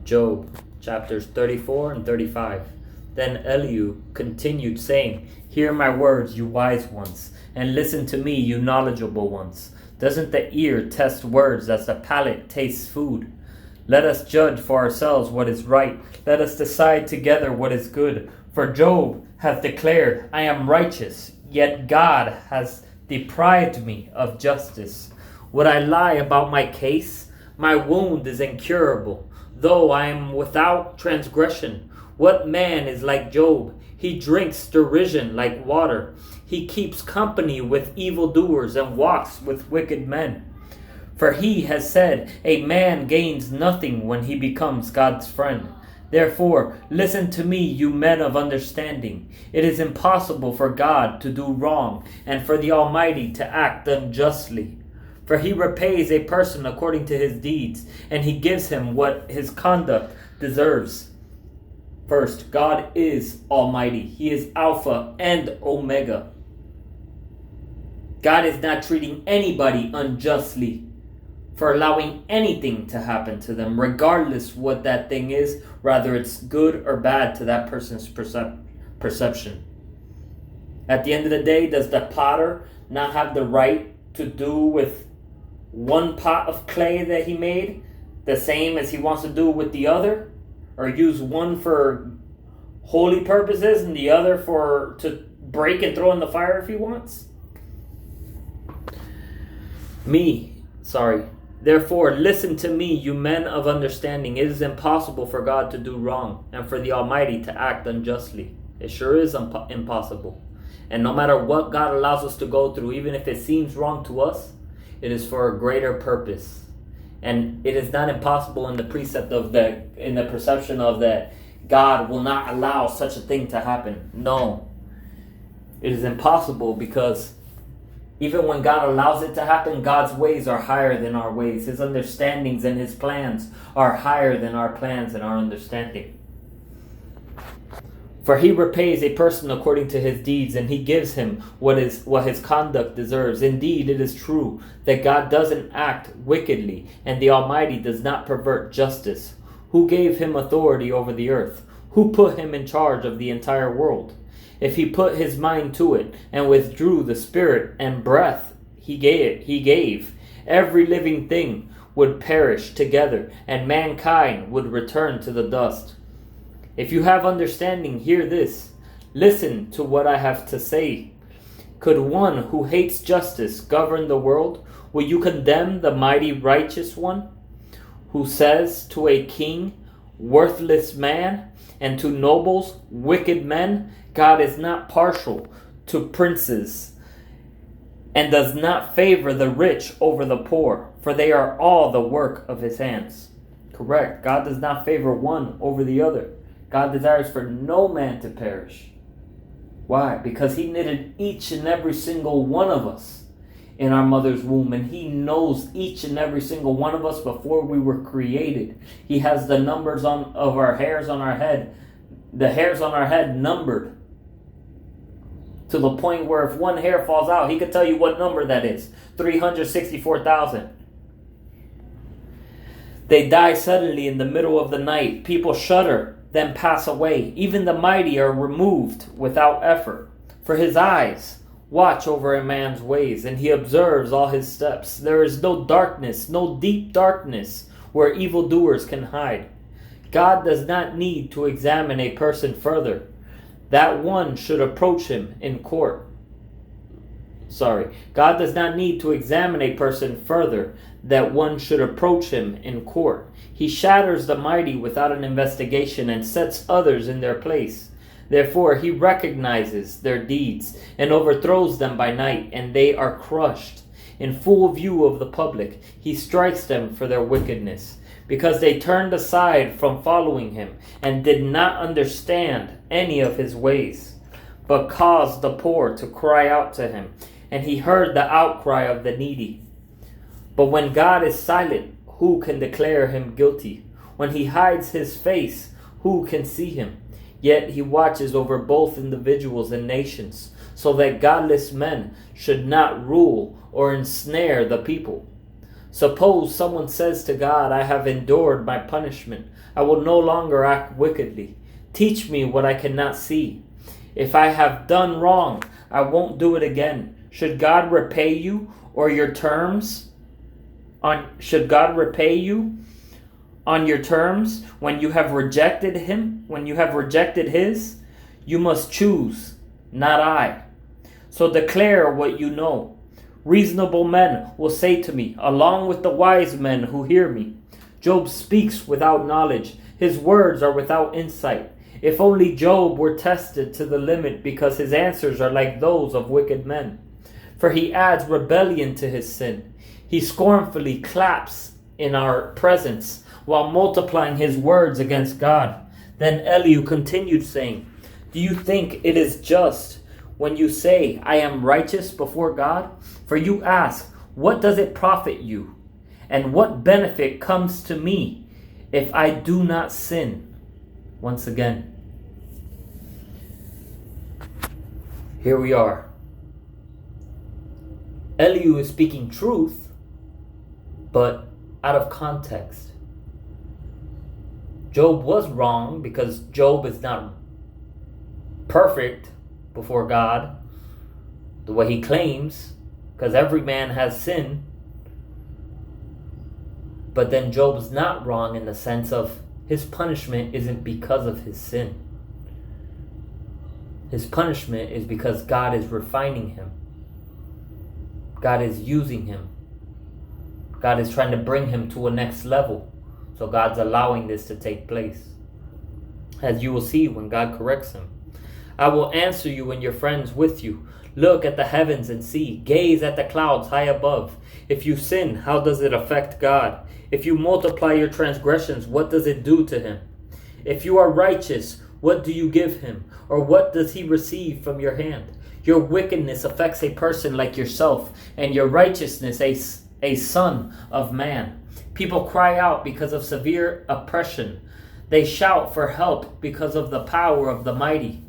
Job, chapters 34 and 35. Then Elihu continued, saying, Hear my words, you wise ones, and listen to me, you knowledgeable ones. Doesn't the ear test words as the palate tastes food? Let us judge for ourselves what is right. Let us decide together what is good. For Job hath declared, I am righteous, yet God has deprived me of justice. Would I lie about my case? My wound is incurable, though I am without transgression. What man is like Job? He drinks derision like water. He keeps company with evildoers and walks with wicked men. For he has said, a man gains nothing when he becomes God's friend. Therefore, listen to me, you men of understanding. It is impossible for God to do wrong, and for the Almighty to act unjustly. For he repays a person according to his deeds, and he gives him what his conduct deserves. First, God is Almighty. He is Alpha and Omega. God is not treating anybody unjustly for allowing anything to happen to them, regardless what that thing is, whether it's good or bad to that person's perception. At the end of the day, does the potter not have the right to do with one pot of clay that he made the same as he wants to do with the other? Or use one for holy purposes and the other to break and throw in the fire if he wants? Therefore, listen to me, you men of understanding. It is impossible for God to do wrong, and for the Almighty to act unjustly. It sure is impossible. And no matter what God allows us to go through, even if it seems wrong to us, it is for a greater purpose. And it is not impossible in the perception of that God will not allow such a thing to happen. No. It is impossible because even when God allows it to happen, God's ways are higher than our ways. His understandings and his plans are higher than our plans and our understanding. For he repays a person according to his deeds, and he gives him what his conduct deserves. Indeed, it is true that God doesn't act wickedly, and the Almighty does not pervert justice. Who gave him authority over the earth? Who put him in charge of the entire world? If he put his mind to it, and withdrew the spirit and breath he gave, every living thing would perish together, and mankind would return to the dust. If you have understanding, hear this. Listen to what I have to say. Could one who hates justice govern the world? Will you condemn the mighty righteous one, who says to a king, worthless man, and to nobles, wicked men, God is not partial to princes, and does not favor the rich over the poor, for they are all the work of his hands. Correct. God does not favor one over the other. God desires for no man to perish. Why? Because he knitted each and every single one of us in our mother's womb, and he knows each and every single one of us before we were created. He has the numbers of our hairs on our head, the hairs on our head numbered, to the point where if one hair falls out, he could tell you what number that is. 364,000. They die suddenly in the middle of the night. People shudder, then pass away. Even the mighty are removed without effort. For his eyes watch over a man's ways, and he observes all his steps. There is no darkness, no deep darkness, where evildoers can hide. God does not need to examine a person further, that one should approach him in court. God does not need to examine a person further, that one should approach him in court. He shatters the mighty without an investigation and sets others in their place. Therefore, he recognizes their deeds and overthrows them by night, and they are crushed. In full view of the public, he strikes them for their wickedness, because they turned aside from following him and did not understand any of his ways, but caused the poor to cry out to him, and he heard the outcry of the needy. But when God is silent, who can declare him guilty? When he hides his face, who can see him? Yet he watches over both individuals and nations, so that godless men should not rule or ensnare the people. Suppose someone says to God, I have endured my punishment. I will no longer act wickedly. Teach me what I cannot see. If I have done wrong, I won't do it again. Should God repay you or your terms? Should God repay you on your terms when you have rejected him, when you have rejected his? You must choose, not I. So declare what you know. Reasonable men will say to me, along with the wise men who hear me, Job speaks without knowledge. His words are without insight. If only Job were tested to the limit, because his answers are like those of wicked men. For he adds rebellion to his sin. He scornfully claps in our presence while multiplying his words against God. Then Elihu continued saying, do you think it is just when you say, I am righteous before God? For you ask, what does it profit you? And what benefit comes to me if I do not sin? Once again, here we are. Elihu is speaking truth, but out of context. Job was wrong because Job is not perfect before God the way he claims, because every man has sin. But then Job's not wrong in the sense of his punishment isn't because of his sin. His punishment is because God is refining him. God is using him. God is trying to bring him to a next level. So God's allowing this to take place, as you will see when God corrects him. I will answer you and your friends with you. Look at the heavens and see. Gaze at the clouds high above. If you sin, how does it affect God? If you multiply your transgressions, what does it do to him? If you are righteous, what do you give him? Or what does he receive from your hand? Your wickedness affects a person like yourself, and your righteousness a son of man. People cry out because of severe oppression. They shout for help because of the power of the mighty.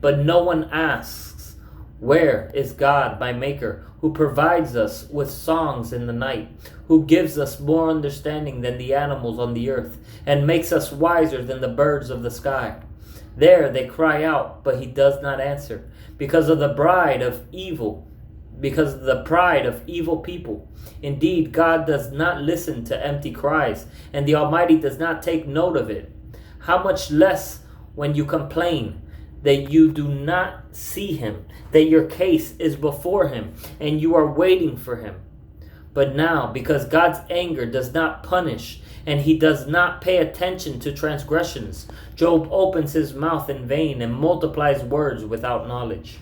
But no one asks, where is God, my Maker, who provides us with songs in the night, who gives us more understanding than the animals on the earth, and makes us wiser than the birds of the sky? There they cry out, but he does not answer, because of the pride of evil people. Indeed, God does not listen to empty cries, and the Almighty does not take note of it. How much less when you complain that you do not see him, that your case is before him, and you are waiting for him. But now, because God's anger does not punish, and he does not pay attention to transgressions, Job opens his mouth in vain and multiplies words without knowledge.